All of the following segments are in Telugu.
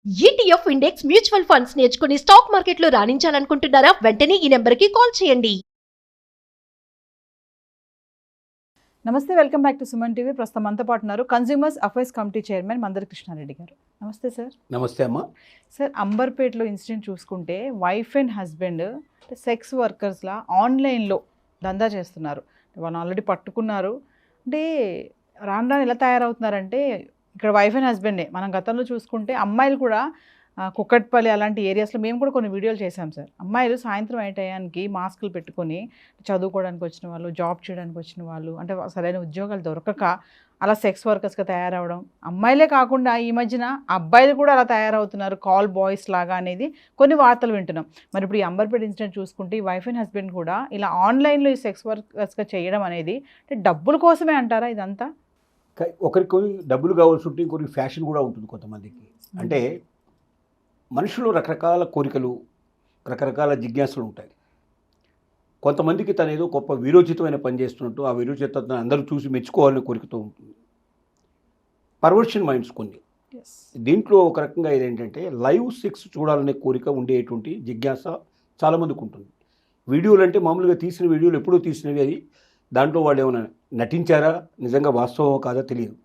ఈటీఎఫ్ ఇండెక్స్ మ్యూచువల్ ఫండ్స్ నేర్చుకుని స్టాక్ మార్కెట్లో రాణించాలనుకుంటున్నారా? వెంటనే ఈ నెంబర్కి కాల్ చేయండి. నమస్తే, welcome back to Suman TV. ప్రస్తుతం మనతో పాటు ఉన్నారు consumers affairs committee chairman మందరి Krishna Reddy గారు. నమస్తే సార్. నమస్తే అమ్మా. సార్, అంబర్పేటలో ఇన్సిడెంట్ చూసుకుంటే వైఫ్ అండ్ హస్బెండ్ సెక్స్ వర్కర్స్లా ఆన్లైన్లో దందా చేస్తున్నారు. వాళ్ళు ఆల్రెడీ పట్టుకున్నారు. అంటే రాను రాను ఎలా తయారవుతున్నారంటే, ఇక్కడ వైఫ్ అండ్ హస్బెండే. మనం గతంలో చూసుకుంటే అమ్మాయిలు కూడా కుక్కట్పల్లి అలాంటి ఏరియాస్లో మేము కూడా కొన్ని వీడియోలు చేశాం సార్. అమ్మాయిలు సాయంత్రం అయ్యే టయానికి మాస్కులు పెట్టుకొని చదువుకోవడానికి వచ్చిన వాళ్ళు, జాబ్ చేయడానికి వచ్చిన వాళ్ళు, అంటే సరైన ఉద్యోగాలు దొరకక అలా సెక్స్ వర్కర్స్గా తయారవడం. అమ్మాయిలే కాకుండా ఈ మధ్యన అబ్బాయిలు కూడా అలా తయారవుతున్నారు, కాల్ బాయ్స్ లాగా అనేది కొన్ని వార్తలు వింటున్నాం. మరి ఇప్పుడు ఈ అంబర్పేట ఇన్సిడెంట్ చూసుకుంటే ఈ వైఫ్ అండ్ హస్బెండ్ కూడా ఇలా ఆన్లైన్లో ఈ సెక్స్ వర్కర్స్గా చేయడం అనేది అంటే డబ్బుల కోసమే అంటారా ఇదంతా? ఒకరికి డబ్బులు కావాల్సి ఉంటే ఇంకొకరికి ఫ్యాషన్ కూడా ఉంటుంది కొంతమందికి. అంటే మనుషులు రకరకాల కోరికలు, రకరకాల జిజ్ఞాసలు ఉంటాయి. కొంతమందికి తను ఏదో గొప్ప వీరోచితమైన పని చేస్తున్నట్టు, ఆ వీరోచితను అందరూ చూసి మెచ్చుకోవాలని కోరికతో ఉంటుంది. పర్వర్షన్ మైండ్స్ కొన్ని. దీంట్లో ఒక రకంగా ఏంటంటే లైవ్ సెక్స్ చూడాలనే కోరిక ఉండేటువంటి జిజ్ఞాస చాలామందికి ఉంటుంది. వీడియోలు అంటే మామూలుగా తీసిన వీడియోలు ఎప్పుడూ తీసినవి, అది దాంట్లో వాళ్ళు ఏమైనా నటించారా, నిజంగా వాస్తవం కాదా తెలియదు.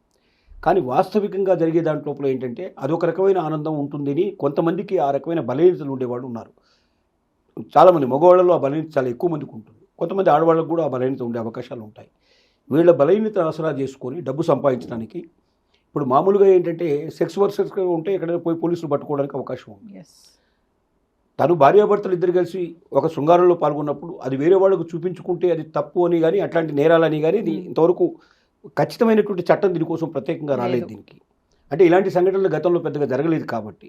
కానీ వాస్తవికంగా జరిగే దాంట్లోపల ఏంటంటే అదొక రకమైన ఆనందం ఉంటుందని కొంతమందికి ఆ రకమైన బలహీనతలు ఉండేవాళ్ళు ఉన్నారు. చాలామంది మగవాళ్ళలో ఆ బలహీనత చాలా ఎక్కువ మందికి ఉంటుంది. కొంతమంది ఆడవాళ్ళకు కూడా ఆ బలహీనత ఉండే అవకాశాలు ఉంటాయి. వీళ్ళ బలహీనత ఆసరా చేసుకొని డబ్బు సంపాదించడానికి ఇప్పుడు మామూలుగా ఏంటంటే సెక్స్ వర్కర్స్గా ఉంటే ఎక్కడైనా పోయి పోలీసులు పట్టుకోవడానికి అవకాశం ఉంది. తను భార్యాభర్తలు ఇద్దరు కలిసి ఒక శృంగారంలో పాల్గొన్నప్పుడు అది వేరే వాళ్ళకు చూపించుకుంటే అది తప్పు అని కానీ, అట్లాంటి నేరాలని కానీ ఇది ఇంతవరకు ఖచ్చితమైనటువంటి చట్టం దీనికోసం ప్రత్యేకంగా రాలేదు దీనికి. అంటే ఇలాంటి సంఘటనలు గతంలో పెద్దగా జరగలేదు కాబట్టి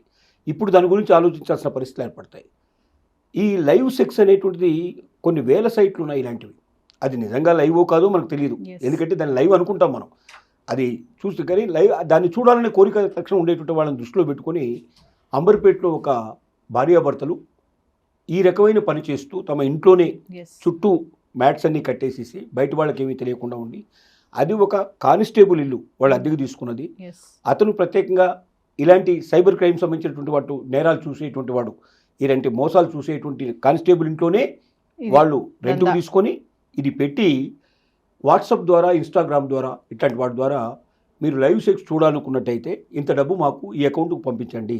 ఇప్పుడు దాని గురించి ఆలోచించాల్సిన పరిస్థితులు ఏర్పడతాయి. ఈ లైవ్ సెక్స్ అనేటువంటిది కొన్ని వేల సైట్లు ఉన్నాయి ఇలాంటివి. అది నిజంగా లైవో కాదో మనకు తెలియదు, ఎందుకంటే దాన్ని లైవ్ అనుకుంటాం మనం. అది చూస్తే కానీ లైవ్ దాన్ని చూడాలనే కోరిక తక్షణం ఉండేటువంటి వాళ్ళని దృష్టిలో పెట్టుకొని అంబర్పేటలో ఒక భార్యాభర్తలు ఈ రకమైన పని చేస్తూ తమ ఇంట్లోనే చుట్టూ మ్యాట్స్ అన్నీ కట్టేసేసి బయట వాళ్ళకి ఏమీ తెలియకుండా ఉండి, అది ఒక కానిస్టేబుల్ ఇల్లు వాళ్ళు అద్దెకు తీసుకున్నది. అతను ప్రత్యేకంగా ఇలాంటి సైబర్ క్రైమ్ సంబంధించినటువంటి వాటి నేరాలు చూసేటువంటి వాడు, ఇలాంటి మోసాలు చూసేటువంటి కానిస్టేబుల్ ఇంట్లోనే వాళ్ళు రెంట్కు తీసుకొని ఇది పెట్టి వాట్సాప్ ద్వారా, ఇన్స్టాగ్రామ్ ద్వారా, ఇట్లాంటి వాటి ద్వారా మీరు లైవ్ సెక్స్ చూడాలనుకున్నట్టయితే ఇంత డబ్బు మాకు ఈ అకౌంట్కు పంపించండి,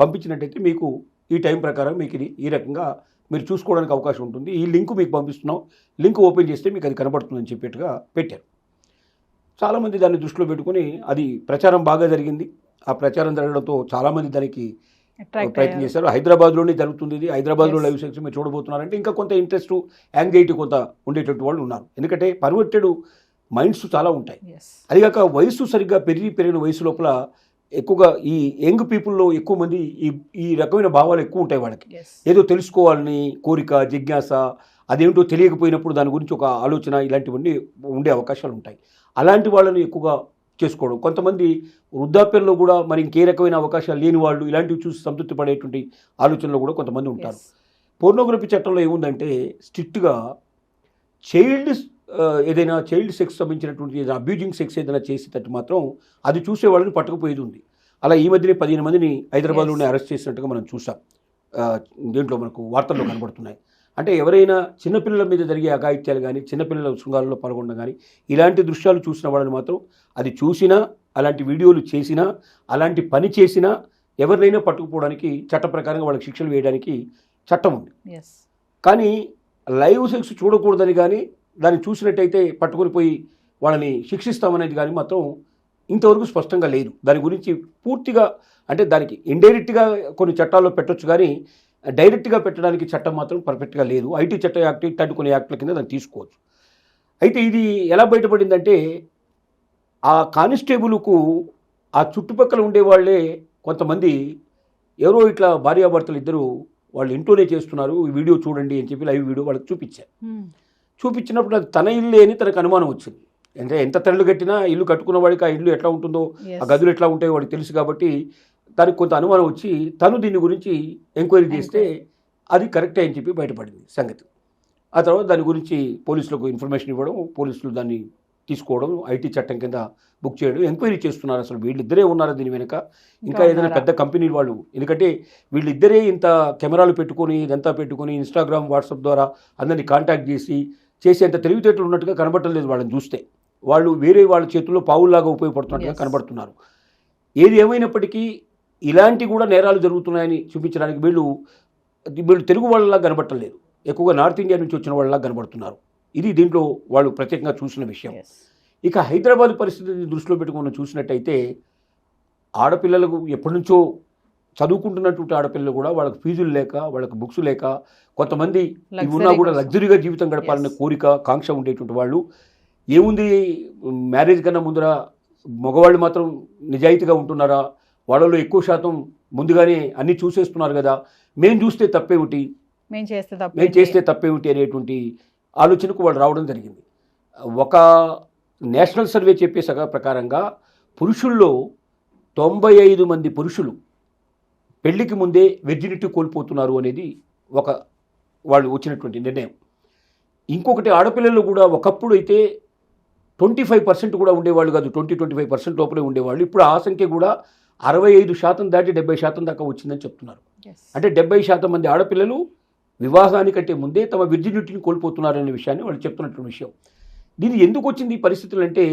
పంపించినట్టయితే మీకు ఈ టైం ప్రకారం మీకు ఇది ఈ రకంగా మీరు చూసుకోవడానికి అవకాశం ఉంటుంది, ఈ లింక్ మీకు పంపిస్తున్నాం, లింక్ ఓపెన్ చేస్తే మీకు అది కనబడుతుందని చెప్పేట్టుగా పెట్టారు. చాలామంది దాన్ని దృష్టిలో పెట్టుకుని అది ప్రచారం బాగా జరిగింది. ఆ ప్రచారం జరగడంతో చాలామంది దానికి ప్రయత్నం చేశారు. హైదరాబాద్లోనే జరుగుతుంది ఇది. హైదరాబాద్లో లైవ్ సెక్స్ మీరు చూడబోతున్నారంటే ఇంకా కొంత ఇంట్రెస్ట్, యాంగ్జైటీ కొంత ఉండేటువంటి వాళ్ళు ఉన్నారు. ఎందుకంటే పర్వర్టెడ్ మైండ్స్ చాలా ఉంటాయి. అదిగాక వయసు సరిగ్గా పెరిగిన వయసు లోపల ఎక్కువగా ఈ యంగ్ పీపుల్లో ఎక్కువ మంది ఈ రకమైన భావాలు ఎక్కువ ఉంటాయి వాళ్ళకి. ఏదో తెలుసుకోవాలని కోరిక, జిజ్ఞాస, అదేమిటో తెలియకపోయినప్పుడు దాని గురించి ఒక ఆలోచన, ఇలాంటివన్నీ ఉండే అవకాశాలు ఉంటాయి. అలాంటి వాళ్ళని ఎక్కువగా చేసుకోవడం. కొంతమంది వృద్ధాప్యంలో కూడా మరి ఇంకే రకమైన అవకాశాలు లేని వాళ్ళు ఇలాంటివి చూసి సంతృప్తి పడేటువంటి ఆలోచనలో కూడా కొంతమంది ఉంటారు. పోర్నోగ్రఫీ చట్టంలో ఏముందంటే స్ట్రిక్ట్గా ఏదైనా చైల్డ్ సెక్స్ సంబంధించినటువంటి అబ్యూజింగ్ సెక్స్ ఏదైనా చేసేటట్టు మాత్రం అది చూసే వాళ్ళని పట్టుకుపోయేది ఉంది. అలా ఈ మధ్యనే 15 మందిని హైదరాబాద్లోనే అరెస్ట్ చేసినట్టుగా మనం చూసాం. దీంట్లో మనకు వార్తల్లో కనబడుతున్నాయి. అంటే ఎవరైనా చిన్నపిల్లల మీద జరిగే అఘాయిత్యాలు కానీ, చిన్నపిల్లల శృంగారంలో పాల్గొనడం కానీ, ఇలాంటి దృశ్యాలు చూసిన వాళ్ళని మాత్రం అది చూసినా, అలాంటి వీడియోలు చేసినా, అలాంటి పని చేసినా ఎవరినైనా పట్టుకుపోవడానికి చట్ట ప్రకారంగా వాళ్ళకి శిక్షలు వేయడానికి చట్టం ఉంది. కానీ లైవ్ సెక్స్ చూడకూడదని కానీ, దాన్ని చూసినట్టయితే పట్టుకొని పోయి వాళ్ళని శిక్షిస్తామనేది కానీ మాత్రం ఇంతవరకు స్పష్టంగా లేదు. దాని గురించి పూర్తిగా అంటే దానికి ఇండైరెక్ట్గా కొన్ని చట్టాల్లో పెట్టొచ్చు కానీ డైరెక్ట్గా పెట్టడానికి చట్టం మాత్రం పర్ఫెక్ట్గా లేదు. ఐటీ చట్ట యాక్ట్, ఇట్లాంటి కొన్ని యాక్ట్ల కింద దాన్ని తీసుకోవచ్చు. అయితే ఇది ఎలా బయటపడిందంటే ఆ కానిస్టేబుల్కు ఆ చుట్టుపక్కల ఉండేవాళ్లే కొంతమంది ఎవరో ఇట్లా భార్యాభర్తలు ఇద్దరు వాళ్ళు ఇంట్లోనే చేస్తున్నారు, ఈ వీడియో చూడండి అని చెప్పి లైవ్ వీడియో వాళ్ళకి చూపించారు. చూపించినప్పుడు అది తన ఇల్లే అని తనకు అనుమానం వచ్చింది. అంటే ఎంత తల్లు కట్టినా ఇల్లు కట్టుకున్న వాడికి ఆ ఇల్లు ఎట్లా ఉంటుందో, ఆ గదులు ఎట్లా ఉంటాయో వాడికి తెలుసు కాబట్టి దానికి కొంత అనుమానం వచ్చి తను దీని గురించి ఎంక్వైరీ చేస్తే అది కరెక్టే అని చెప్పి బయటపడింది సంగతి. ఆ తర్వాత దాని గురించి పోలీసులకు ఇన్ఫర్మేషన్ ఇవ్వడం, పోలీసులు దాన్ని తీసుకోవడం, ఐటీ చట్టం కింద బుక్ చేయడం, ఎంక్వైరీ చేస్తున్నారు. అసలు వీళ్ళిద్దరే ఉన్నారా దీని వెనుక, ఇంకా ఏదైనా ఉన్నారా? పెద్ద కంపెనీలు వాళ్ళు? ఎందుకంటే వీళ్ళిద్దరే ఇంత కెమెరాలు పెట్టుకొని ఇదంతా పెట్టుకొని ఇన్స్టాగ్రామ్, వాట్సాప్ ద్వారా అందరినీ కాంటాక్ట్ చేసేంత తెలివితేటలు ఉన్నట్టుగా కనబడలేదు వాళ్ళని చూస్తే. వాళ్ళు వేరే వాళ్ళ చేతుల్లో పావుల్లాగా ఉపయోగపడుతున్నట్టుగా Yes. కనబడుతున్నారు. ఏది ఏమైనప్పటికీ ఇలాంటి కూడా నేరాలు జరుగుతున్నాయని చూపించడానికి వీళ్ళు తెలుగు వాళ్ళలా కనబడటలేదు, ఎక్కువగా నార్త్ ఇండియా నుంచి వచ్చిన వాళ్ళలా కనబడుతున్నారు. ఇది దీంట్లో వాళ్ళు ప్రత్యేకంగా చూసిన విషయం. Yes. ఇక హైదరాబాద్ పరిస్థితిని దృష్టిలో పెట్టుకుని మనం చూసినట్టయితే ఆడపిల్లలకు ఎప్పటి నుంచో చదువుకుంటున్నటువంటి ఆడపిల్లలు కూడా వాళ్ళకి ఫీజులు లేక, వాళ్ళకి బుక్స్ లేక, కొంతమంది ఇవి ఉన్నా కూడా కోసం. లగ్జరీగా జీవితం గడపాలనే Yes. కోరిక, కాంక్ష ఉండేటువంటి వాళ్ళు, ఏముంది మ్యారేజ్ కన్నా ముందర మగవాళ్ళు మాత్రం నిజాయితీగా ఉంటున్నారా, వాళ్ళలో ఎక్కువ శాతం ముందుగానే అన్నీ చూసేస్తున్నారు కదా, మేము చూస్తే తప్పేమిటి, మేము చేస్తే తప్పేమిటి అనేటువంటి ఆలోచనకు వాళ్ళు రావడం జరిగింది. ఒక నేషనల్ సర్వే చెప్పే ప్రకారంగా పురుషుల్లో 95 మంది పురుషులు పెళ్లికి ముందే వెర్జినిటీ కోల్పోతున్నారు అనేది ఒక వాళ్ళు వచ్చినటువంటి నిర్ణయం. ఇంకొకటి, ఆడపిల్లలు కూడా ఒకప్పుడు అయితే 25% కూడా ఉండేవాళ్ళు కాదు, 20-25% లోపలే ఉండేవాళ్ళు. ఇప్పుడు ఆ సంఖ్య కూడా 65% దాటి 70% దాకా వచ్చిందని చెప్తున్నారు. అంటే 70% మంది ఆడపిల్లలు వివాహానికంటే ముందే తమ విర్జినిటీని కోల్పోతున్నారనే విషయాన్ని వాళ్ళు చెప్తున్నటువంటి విషయం. దీని ఎందుకు వచ్చింది ఈ పరిస్థితులు అంటే,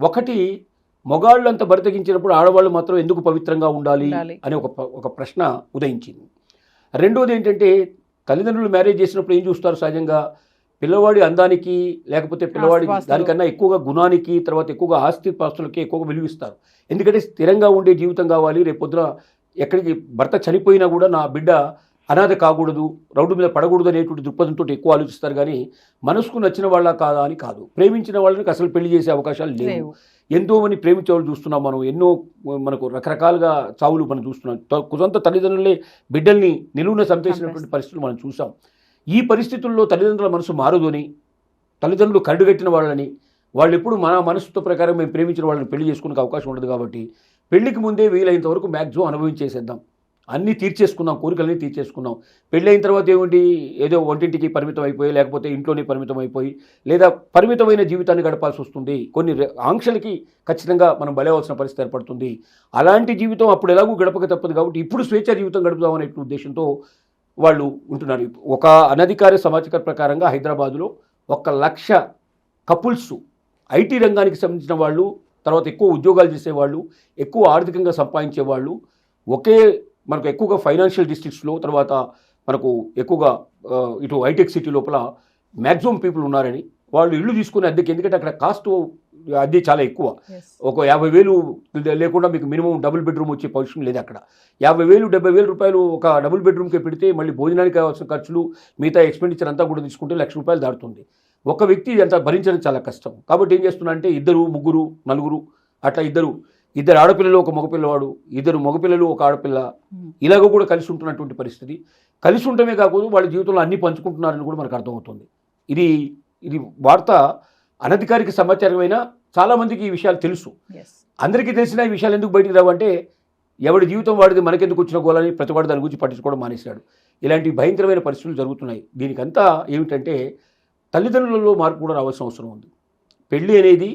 ఒకటి, మగాళ్ళు అంత బరితెగించినప్పుడు ఆడవాళ్ళు మాత్రం ఎందుకు పవిత్రంగా ఉండాలి అనే ఒక ప్రశ్న ఉదయించింది. రెండోది ఏంటంటే, తల్లిదండ్రులు మ్యారేజ్ చేసినప్పుడు ఏం చూస్తారు సహజంగా, పిల్లవాడి అందానికి, లేకపోతే పిల్లవాడి దానికన్నా ఎక్కువగా గుణానికి, తర్వాత ఎక్కువగా ఆస్తి పాస్తులకి ఎక్కువగా విలువిస్తారు. ఎందుకంటే స్థిరంగా ఉండే జీవితం కావాలి, రేపొద్దున ఎక్కడికి భర్త చనిపోయినా కూడా నా బిడ్డ అనాథ కాకూడదు, రోడ్డు మీద పడకూడదు అనేటువంటి దృక్పథంతో ఎక్కువ ఆలోచిస్తారు. కానీ మనసుకు నచ్చిన వాళ్ళ కాదా అని కాదు, ప్రేమించిన వాళ్ళకి అసలు పెళ్లి చేసే అవకాశాలు లేవు. ఎంతో మంది ప్రేమించే వాళ్ళు చూస్తున్నాం మనం, ఎన్నో మనకు రకరకాలుగా చావులు మనం చూస్తున్నాం. సొంత తల్లిదండ్రులే బిడ్డల్ని నిలువున చంపేసినటువంటి పరిస్థితులు మనం చూసాం. ఈ పరిస్థితుల్లో తల్లిదండ్రుల మనసు మారదని, తల్లిదండ్రులు కరడుగట్టిన వాళ్ళని, వాళ్ళు ఎప్పుడు మన మనసుతో ప్రకారం మేము ప్రేమించిన వాళ్ళని పెళ్లి చేసుకునే అవకాశం ఉండదు. కాబట్టి పెళ్లికి ముందే వీలైనంత వరకు మ్యాక్సిమం అనుభవించేసేద్దాం, అన్నీ తీర్చేసుకుందాం, కోరికలన్నీ తీర్చేసుకుందాం. పెళ్ళి అయిన తర్వాత ఏమిటి, ఏదో వంటింటికి పరిమితం అయిపోయి, లేకపోతే ఇంట్లోనే పరిమితం అయిపోయి, లేదా పరిమితమైన జీవితాన్ని గడపాల్సి వస్తుంది. కొన్ని ఆంక్షలకి ఖచ్చితంగా మనం బలవలసిన పరిస్థితి ఏర్పడుతుంది. అలాంటి జీవితం అప్పుడు ఎలాగూ గడపక తప్పదు. కాబట్టి ఇప్పుడు స్వేచ్ఛ జీవితం గడుపుదాం అనే ఉద్దేశంతో వాళ్ళు ఉంటున్నారు. ఒక అనధికారిక సమాచారం ప్రకారంగా హైదరాబాదులో 1,00,000 కపుల్స్, ఐటీ రంగానికి సంబంధించిన వాళ్ళు, తర్వాత ఎక్కువ ఉద్యోగాలు చేసేవాళ్ళు, ఎక్కువ ఆర్థికంగా సంపాదించేవాళ్ళు, మనకు ఎక్కువగా ఫైనాన్షియల్ డిస్ట్రిక్ట్స్లో, తర్వాత మనకు ఎక్కువగా ఇటు హైటెక్ సిటీ లోపల మ్యాక్సిమం పీపుల్ ఉన్నారని, వాళ్ళు ఇల్లు తీసుకునే అద్దెకి, ఎందుకంటే అక్కడ కాస్ట్ అద్దె చాలా ఎక్కువ. ఒక 50,000 లేకుండా మీకు మినిమం డబుల్ బెడ్రూమ్ వచ్చే పొజిషన్ లేదు అక్కడ. 50,000, 70,000 రూపాయలు ఒక డబుల్ బెడ్రూమ్కే పెడితే మళ్ళీ భోజనానికి కావాల్సిన ఖర్చులు, మిగతా ఎక్స్పెండిచర్ అంతా కూడా తీసుకుంటే 1,00,000 రూపాయలు దాటుతుంది. ఒక వ్యక్తి ఇదంతా భరించడం చాలా కష్టం. కాబట్టి ఏం చేస్తున్నా అంటే, 2, 3, 4 అట్లా ఇద్దరు ఆడపిల్లలు, ఒక మగపిల్లవాడు, 2 మగపిల్లలు, ఒక ఆడపిల్ల, ఇలాగ కూడా కలిసి ఉంటున్నటువంటి పరిస్థితి. కలిసి ఉండటమే కాకుండా వాళ్ళ జీవితంలో అన్ని పంచుకుంటున్నారని కూడా మనకు అర్థమవుతుంది. ఇది వార్త అనధికారిక సమాచారమైనా చాలామందికి ఈ విషయాలు తెలుసు. అందరికీ తెలిసిన ఈ విషయాలు ఎందుకు బయటికి రావంటే, ఎవడి జీవితం వాడిది, మనకెందుకు వచ్చిన గోలని ప్రతివాడు దాని గురించి పట్టించుకోవడం మానేశాడు. ఇలాంటి భయంకరమైన పరిస్థితులు జరుగుతున్నాయి. దీనికంతా ఏమిటంటే, తల్లిదండ్రులలో మార్పు కూడా రావాల్సిన అవసరం ఉంది. పెళ్ళి అనేది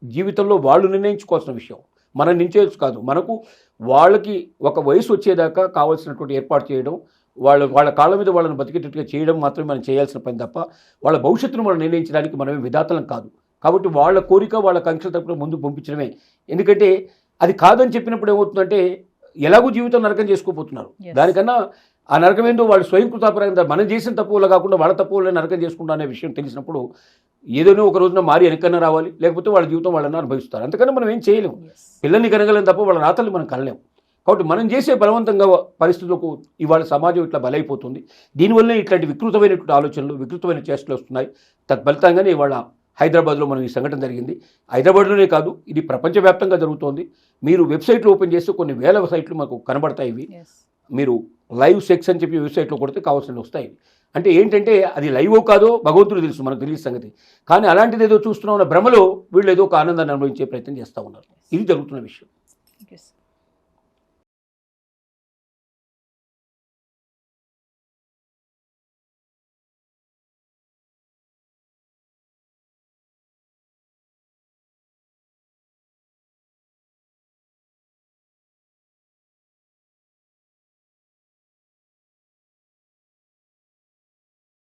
జీవితంలో వాళ్ళు నిర్ణయించుకోవాల్సిన విషయం, మనం నిశ్చయించు కాదు. మనకు వాళ్ళకి ఒక వయసు వచ్చేదాకా కావాల్సినటువంటి ఏర్పాటు చేయడం, వాళ్ళ కాళ్ళ మీద వాళ్ళని బతికేటట్టుగా చేయడం మాత్రమే మనం చేయాల్సిన పని తప్ప, వాళ్ళ భవిష్యత్తును మనం నిర్ణయించడానికి మనమే విధాతలం కాదు. కాబట్టి వాళ్ళ కోరిక, వాళ్ళ కాంక్షల తరపున ముందు పంపించడమే. ఎందుకంటే అది కాదని చెప్పినప్పుడు ఏమవుతుందంటే, ఎలాగూ జీవితం నరకం చేసుకోబోతున్నారు. దానికన్నా ఆ నరకం ఏందో వాళ్ళు స్వయం కృతాపరంగా, మనం చేసిన తప్పు వల్ల కాకుండా వాళ్ళ తప్పు వల్ల నరకం చేసుకుంటా అనే విషయం తెలిసినప్పుడు, ఏదైనా ఒక రోజున మారి వెనకన్నా రావాలి, లేకపోతే వాళ్ళ జీవితం వాళ్ళని అనుభవిస్తారు. అంతకన్నా మనం ఏం చేయలేము. పిల్లల్ని కనగలం తప్ప వాళ్ళ రాతల్ని మనం కనలేము. కాబట్టి మనం చేసే బలవంతంగా పరిస్థితులకు ఇవాళ సమాజం ఇట్లా బలైపోతుంది. దీనివల్లే ఇట్లాంటి వికృతమైనటువంటి ఆలోచనలు, వికృతమైన చేష్టలు వస్తున్నాయి. తత్ఫలితంగానే ఇవాళ హైదరాబాద్లో మనం ఈ సంఘటన జరిగింది. హైదరాబాద్లోనే కాదు, ఇది ప్రపంచవ్యాప్తంగా జరుగుతోంది. మీరు వెబ్సైట్లు ఓపెన్ చేస్తే కొన్ని వేల సైట్లు మనకు కనబడతాయి. ఇవి మీరు లైవ్ సెక్స్ అని చెప్పి వెబ్సైట్లో కొడితే కావాల్సినవి వస్తాయి. అంటే ఏంటంటే, అది లైవో కాదో భగవంతుడు తెలుసు, మనకు తెలియదు సంగతి. కానీ అలాంటిది ఏదో చూస్తున్నామన్న భ్రమలో వీళ్ళు ఏదో ఒక ఆనందాన్ని అనుభవించే ప్రయత్నం చేస్తూ ఉన్నారు. ఇది జరుగుతున్న విషయం.